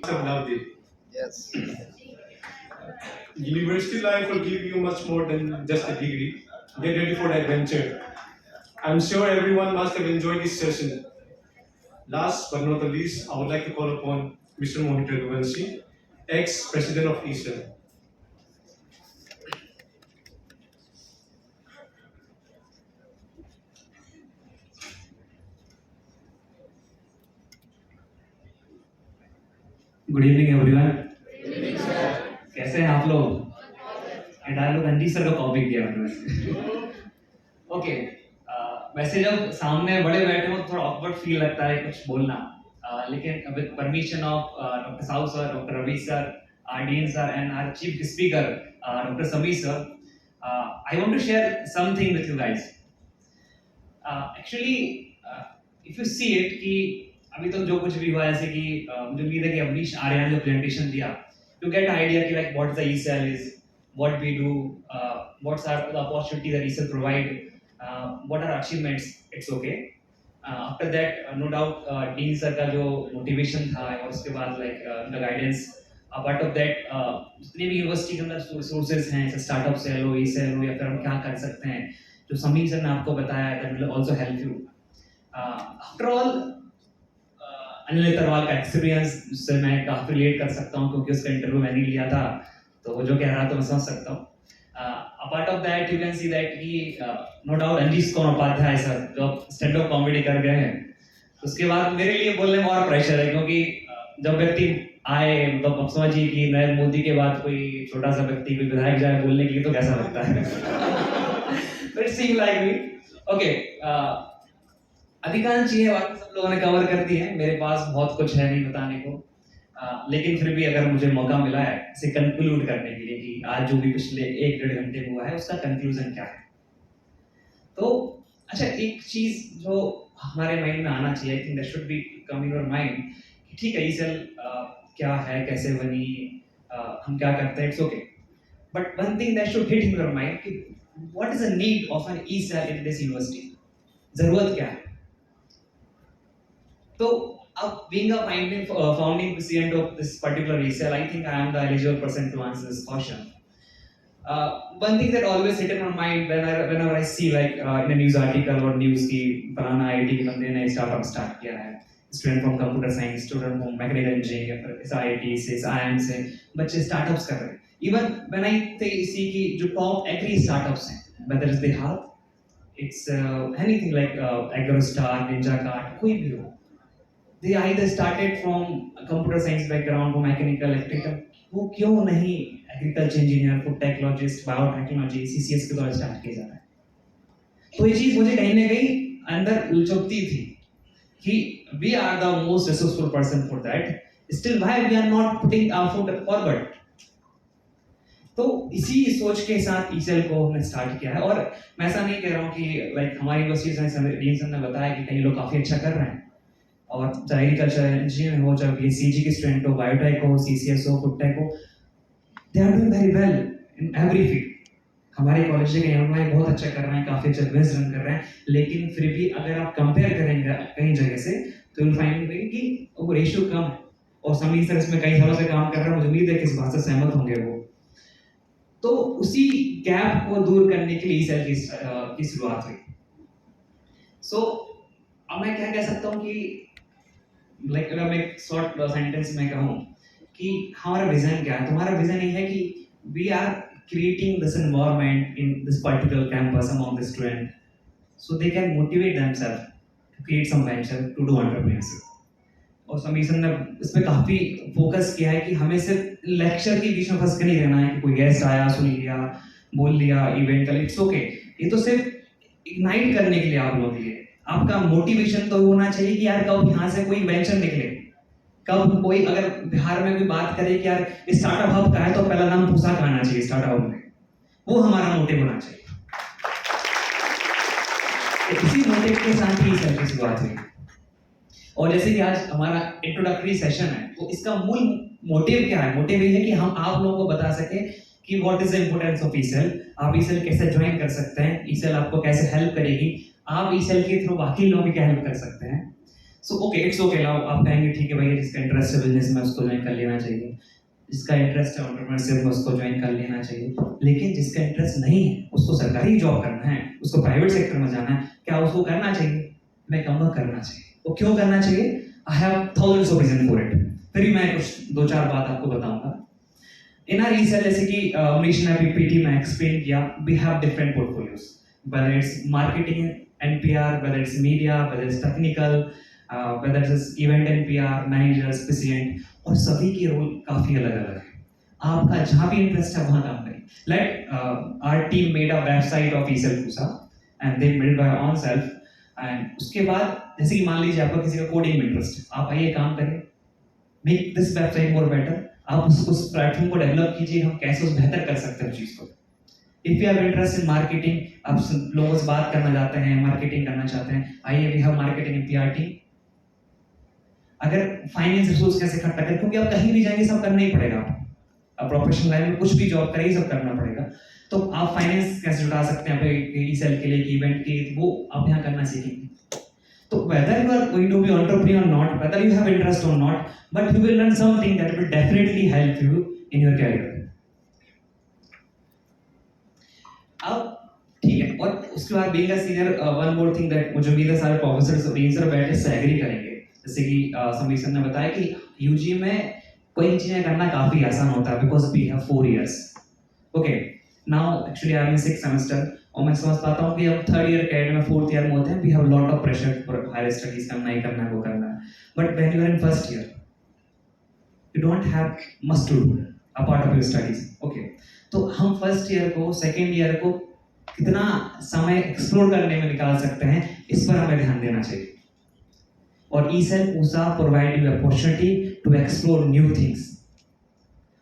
Have loved it. Yes. University life will give you much more than just a degree. Get ready for the adventure. I'm sure everyone must have enjoyed this session. Last but not the least, I would like to call upon Mr. Mohit Raghuvanshi, ex-president of ESL. Good evening everyone. कैसे हैं आप लोग? ये dialogue Ranjit sir का copy किया मैंने। Okay, वैसे जब सामने बड़े बैठे हो तो थोड़ा ऑकवर्ड फील लगता है कुछ बोलना, लेकिन with permission of doctor Sahu sir, doctor Ravi sir, our dean sir and our chief speaker doctor Sameer sir, I want to share something with you guys. Actually if you see it कि अभी तक जो कुछ भी हुआ, ऐसे कि मुझे उम्मीद है कि अवनीश आर्या ने जो प्रेजेंटेशन दिया, टू गेट आइडिया कि like what the E cell is, what we do, what's are the opportunity that E cell provide, what are achievements, it's okay. After that no doubt dean sir का जो मोटिवेशन था और उसके बाद like the guidance, part of that जितने भी university के अंदर सोर्सेज हैं, जैसे स्टार्टअप से लो, ईसेल हो, या फिर हम क्या कर सकते हैं, जो समीर सर ने आपको बताया, that will also help you. After all Anil Tarwal का एक्सपीरियंस जिससे मैं काफी रिलेट कर सकता हूँ, क्योंकि उसका इंटरव्यू मैंने लिया था, तो वो जो कह रहा था मैं समझ सकता हूँ। Apart of that you can see that कि नो डाउट अंजीश कौन उपाध्याय सर जो स्टैंड अप कॉमेडी कर गए हैं, उसके बाद मेरे लिए बोलने में और प्रेशर है, क्योंकि जब व्यक्ति आए, मतलब आप समझिए कि नरेंद्र मोदी के बाद कोई छोटा सा व्यक्ति, कोई विधायक जाए बोलने के लिए, तो कैसा लगता है। तो it seem like me okay. अधिकांश चीजें बाकी सब लोगों ने कवर कर दी है, मेरे पास बहुत कुछ है नहीं बताने को, लेकिन फिर भी अगर मुझे मौका मिला है इसे कंक्लूड करने के लिए कि आज जो भी पिछले 1-1.5 घंटे में हुआ है उसका कंक्लूजन क्या है, तो अच्छा एक चीज जो हमारे माइंड में आना चाहिए, I think that should be come in your mind, कि ठीक है ईसेल क्या है, कैसे बनी, हम क्या करते हैं, it's okay, but one thing that should hit in your mind कि what is the need of an E cell in this university, जरूरत क्या है। So, being a founding president of this particular ECL, I think I am the eligible person to answer this question. One thing that always hit in my mind whenever I see like in a news article or news की फलाना IT के बंदे ने startup start किया है, student from computer science, student from mechanical engineering, या फिर IIT से, IIM से बच्चे startups कर रहे हैं. Even when I see कि जो top agri startups हैं, whether it's Dehat, it's anything like Agrostar, Ninja Kart, कोई भी हो, they either started from a computer science background, from mechanical, electrical, वो क्यों नहीं agriculture engineer, food technologist, biotechnology, CCS के द्वारा स्टार्ट किया जा रहा है। तो ये चीज मुझे कहीं ना कहीं अंदर उलझती थी कि we are the most resourceful person for that, still why we are not putting our foot forward। तो इसी सोच के साथ ईसेल को हमने स्टार्ट किया है, और मैं ऐसा नहीं कह रहा हूँ कि लाइक हमारी यूनिवर्सिटी ने बताया कि कई लोग काफी अच्छा कर रहे हैं, और चाहे एग्रीकल्चर इंजीनियर हो, चाहे बीसीजी के स्टूडेंट हो, बायोटेक हो, सीसीएस हो, फूड टेक हो, they are doing very well in every field. हमारे कॉलेज के एलुमनाई बहुत अच्छा कर रहे हैं, काफी अच्छा बिजनेस रन कर रहे हैं, लेकिन फिर भी अगर आप कंपेयर करेंगे कई जगह से तो यू फाइंड कि वो रेशियो कम है, और समीर सर इसमें कई सालों से काम कर रहे हैं, मुझे उम्मीद है कि इस बात से सहमत होंगे वो। तो उसी गैप को दूर करने के लिए ईसेल की शुरुआत हुई। सो अब मैं क्या कह सकता हूँ कि लाइक अगर मैं एक शॉर्ट सेंटेंस में कहूँ कि हमारा विजन क्या है, तो हमारा विजन ये है कि we are creating this environment in this particular campus among the student so they can motivate themselves to create some venture, to do entrepreneurship. और समीर सर ने इस पे काफी फोकस किया है कि हमें सिर्फ लेक्चर के बीच में फंस कर नहीं रहना है कि कोई गेस्ट आया, सुन लिया, बोल लिया, इवेंट कर, इट्स ओके, ये तो सिर्फ इग्नाइट करने के लिए आप लोग लिए आपका मोटिवेशन तो होना चाहिए कि यार कब यहाँ से कोई वेंचर निकले, कब कोई अगर बिहार में भी बात करे कि यार स्टार्टअप हब का है तो पहला नाम पूसा का आना चाहिए स्टार्टअप में, वो हमारा मोटिव होना चाहिए। तो इसी मोटिव के साथ ही इस की शुरुआत हुई, और जैसे कि आज हमारा इंट्रोडक्टरी सेशन है, तो इसका मूल मोटिव क्या है? मोटिव ये है कि हम आप लोगों को बता सके कि what is the importance of E cell, आप ईसेल कैसे ज्वाइन कर सकते हैं, ईसेल आपको कैसे हेल्प करेगी, आप ईसेल के थ्रू बाकी लोगों की क्या हेल्प कर सकते हैं। So okay, it's okay, now आप कहेंगे ठीक है भैया, जिसका इंटरेस्ट है बिजनेस में उसको ज्वाइन कर लेना चाहिए, जिसका इंटरेस्ट है एंटरप्रेन्योरशिप में उसको ज्वाइन कर लेना चाहिए, लेकिन जिसका इंटरेस्ट नहीं है, उसको सरकारी जॉब करना है, उसको प्राइवेट सेक्टर में जाना है, क्या उसको करना चाहिए? मैं कहूँगा करना चाहिए। वो क्यों करना चाहिए? I have thousands of reason for it. फिर भी मैं कुछ दो चार बात आपको बताऊंगा। इन आर रीसेल, जैसे कि मनीष ने अभी पीटी में एक्सप्लेन किया, we have different portfolios, whether it's marketing and PR, whether it's media, whether it's technical, whether it's event and PR, managers, president, और सभी के रोल काफी अलग अलग है। आपका जहां भी इंटरेस्ट है वहां काम करें। Like our team made a website of E cell Pusa and they build by on self, and उसके बाद जैसे कि मान लीजिए आपका किसी का कोडिंग में इंटरेस्ट है, आप आइए काम करें, make this website more better, आप उस प्लेटफॉर्म को डेवलप कीजिए, हम कैसे उस बेहतर कर सकते हैं उस चीज को। If you have interest in marketing, आप लोगों से बात करना चाहते हैं, मार्केटिंग करना चाहते हैं, आइए we have marketing in PR team. अगर फाइनेंस रिसोर्स कैसे इकट्ठा करें, क्योंकि आप कहीं भी जाएंगे सब करना ही पड़ेगा, आप प्रोफेशनल लाइफ में कुछ भी जॉब करेंगे सब करना पड़ेगा, तो आप फाइनेंस कैसे जुटा सकते हैं अपने ई सेल के लिए, इवेंट के, वो आप यहाँ करना सीखेंगे। तो whether you are going to be entrepreneur or not, whether you have interest or not, but you will learn something that will definitely help you in your career. अब ठीक है, और उसके बाद being a senior, one more thing that मुझे उम्मीद है सारे प्रोफेसर्स प्रोफेसर बैठे से एग्री करेंगे, जैसे कि समीर सर ने बताया कि यूजी में कोई इंजीनियर करना काफी आसान होता है, because we have 4 years. Okay, now actually I am in 6th semester, और मैं समझ पाता हूँ कि अब 3rd year कैरियर में 4th year में होते हैं, we have lot of pressure for higher studies, करना ही करना है, वो करना है, but when you are in first year you don't have much to do apart of your studies. Okay, तो हम फर्स्ट ईयर को, सेकेंड ईयर को कितना समय एक्सप्लोर करने में निकाल सकते हैं, इस पर हमें ध्यान देना चाहिए। और E cell Pusa provide you opportunity to explore new things,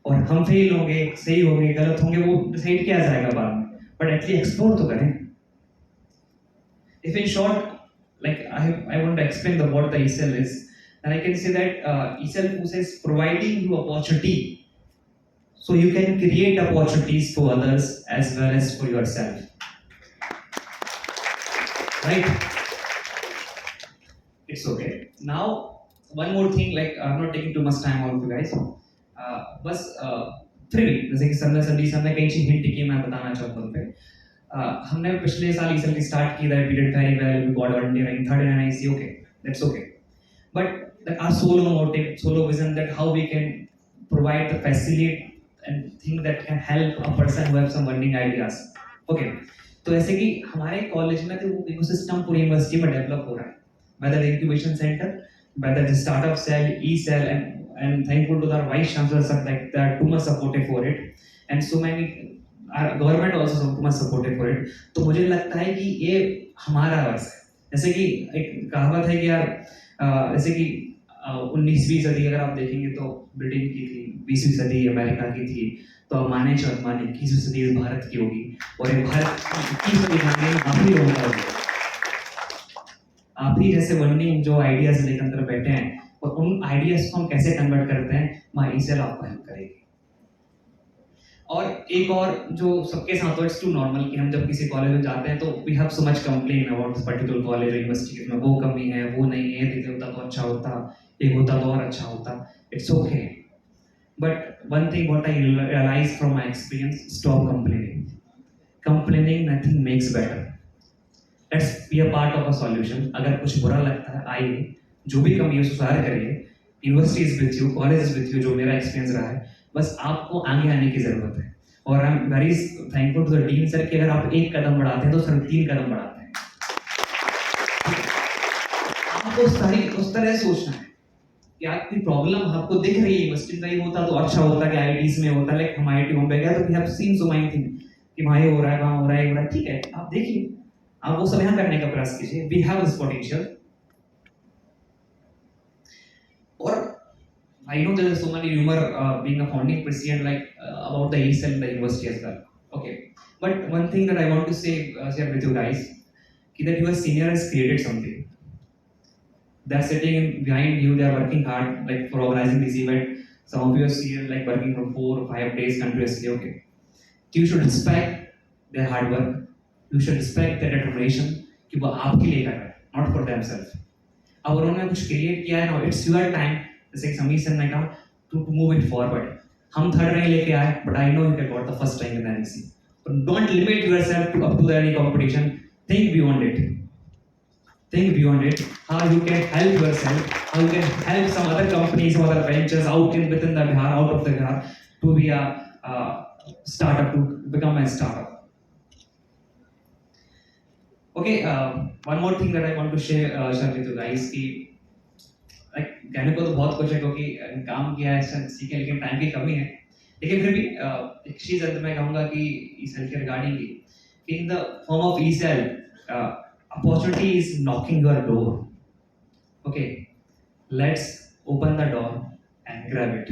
और हम फेल होंगे, सही होंगे, गलत होंगे, वो डिसाइड किया जाएगा बाद में, but at least explore तो करें। If in short, like I want to explain what the ECL is, and I can say that ECL is providing you opportunity, so you can create opportunities for others as well as for yourself, right? It's okay. Now one more thing, like I'm not taking too much time on you guys, बस फिर भी जैसे कि Sunday sir ने कई चीज hint की, मैं बताना चाहूँगा उन पे। हमने पिछले साल रिसेंटली स्टार्ट की that we did very well, we got one rank 3rd in NIC, okay, that's okay, but our solo motive, solo vision, that how we can provide the facility and thing that can help a person who have some earning ideas. Okay, तो ऐसे कि हमारे college में तो वो ecosystem पूरी university में develop हो रहा है, whether incubation centre, whether the startup cell, E cell, and thankful to the vice chancellor sir, like they are too much supportive for it, and so many our government also so much supportive for it। तो मुझे लगता है कि ये हमारा वर्ष है, जैसे कि एक कहावत है कि यार जैसे कि 19वीं सदी अगर आप देखेंगे तो ब्रिटेन की थी, 20वीं सदी अमेरिका की थी, तो अब माने चौथ माने 21वीं सदी भारत की होगी, और ये भारत 21वीं सदी जाने आप ही लोगों का होगा। आप ही जैसे वर्निंग जो आइडियाज लेकर अंदर बैठे हैं, और उन आइडियाज को हम कैसे कन्वर्ट करते हैं, माय ईसेल आपको हेल्प करेगी। और एक और जो सबके साथ इट्स टू नॉर्मल कि हम जब किसी कॉलेज में जाते हैं तो we have so much complain about this particular college और यूनिवर्सिटी में, वो कमी है, वो नहीं है, ये होता तो अच्छा होता, ये होता तो और अच्छा होता। It's okay, but one thing what I realise from my experience, stop complaining. Complaining nothing makes better, let's be a part of a solution. अगर कुछ बुरा लगता है, आइए, जो भी कमी है सुधार करिए, university is with you, college is with you, जो मेरा एक्सपीरियंस रहा है, बस आपको आगे आने की जरूरत है। और I am very thankful to the dean sir कि अगर आप एक कदम बढ़ाते हैं तो सर 3 कदम बढ़ाते हैं। आपको उस तरह सोचना है कि आपकी प्रॉब्लम आपको दिख रही है, यूनिवर्सिटी का ही होता तो अच्छा होता, कि आईआईटीज में होता, लाइक हम आईआईटी बॉम्बे गए तो we have seen so many thing कि वहाँ ये हो रहा है, वहाँ हो रहा है, ये हो रहा है, ठीक है, आप देखिए, आप वो सब यहाँ करने का प्रयास कीजिए, we have this potential. Or I know there is so many rumor being a founding president about the ESL in the university as well. Okay, but one thing that I want to share with you guys, that your senior has created something. They are sitting behind you. They are working hard, like for organizing this event. Some of you are senior, like working for 4 or 5 days continuously. Okay, you should respect their hard work. You should respect their determination. कि वो आपके लिए कर रहे हैं, not for themselves. अब उन्होंने कुछ क्रिएट किया है ना, इट्स योर टाइम, जैसे कि समीर सर ने कहा, टू मूव इट फॉरवर्ड. हम थर्ड रैंक लेके आए, but I know you can got the first rank in NSC. Don't limit yourself to up to the any competition. Think beyond it. Think beyond it, how you can help yourself, how you can help some other companies, some other ventures within the Bihar, out of the Bihar, to be a startup, to become a startup. Okay, one more thing that I want to share with you guys कि like कहने को तो बहुत कुछ है क्योंकि काम किया है सीखे, लेकिन टाइम की कमी है. लेकिन फिर भी एक चीज अंत में कहूँगा कि ई-सेल के रिगार्डिंग कि in the form of e-cell, opportunity is knocking your door. Okay, let's open the door and grab it.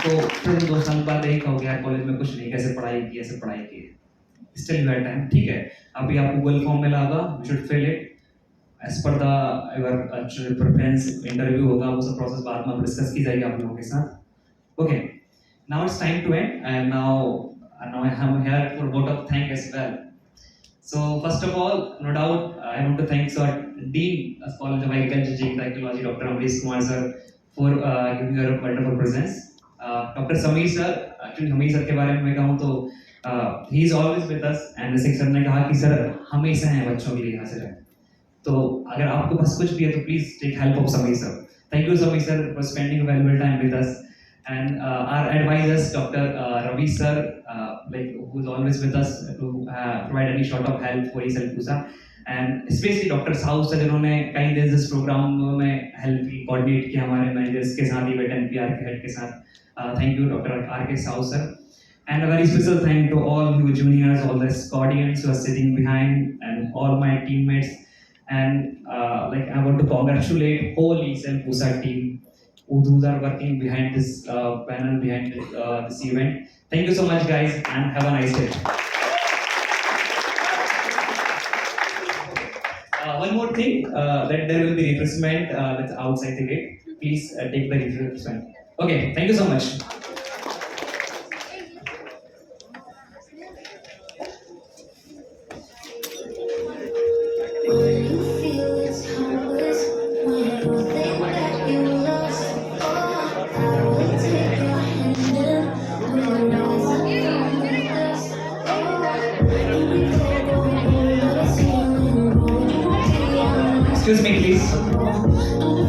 तो फिर 2 साल बाद यही कहोगे यार कॉलेज में कुछ नहीं, कैसे पढ़ाई की. Still you have time. ठीक है, अभी आपको गूगल फॉर्म मिला होगा, you should fill it as per the your preference. Interview होगा, वो सब प्रोसेस बाद में डिस्कस की जाएगी आप लोगों के साथ. Okay, now it's time to end, and now I am here for vote of thank as well. So first of all, no doubt, I want to thank Sir Dean of College of Agriculture and Technology, Dr. Amrish Kumar sir, for giving your wonderful presence. Dr. Sameer sir, actually Sameer sir के बारे में मैं कहूँ तो he is always with us, and जैसे sir ने कहा कि सर हमेशा हैं बच्चों के लिए हाजिर है. तो अगर आपके पास कुछ भी है तो please take help of Sameer sir. Thank you Sameer sir for spending a valuable time with us. And our advisors, Dr. Ravi sir, who is always with us to provide any sort of help for e-cell Pusa, and especially Dr. Sahu sir, जिन्होंने कई दिन इस programme में help की, coordinate किया हमारे managers के साथ, इवेंट एनपीआर के हेड के साथ. Thank you Dr. R.K. Sahu sir, and a very special thank to all you juniors, all the audience who are sitting behind, and all my teammates. And I want to congratulate whole e-cell Pusa team who are working behind this panel, behind this event. Thank you so much guys, and have a nice day. One more thing, that there will be refreshment that's outside the gate. Please take the refreshment. Okay, thank you so much. Excuse me, please.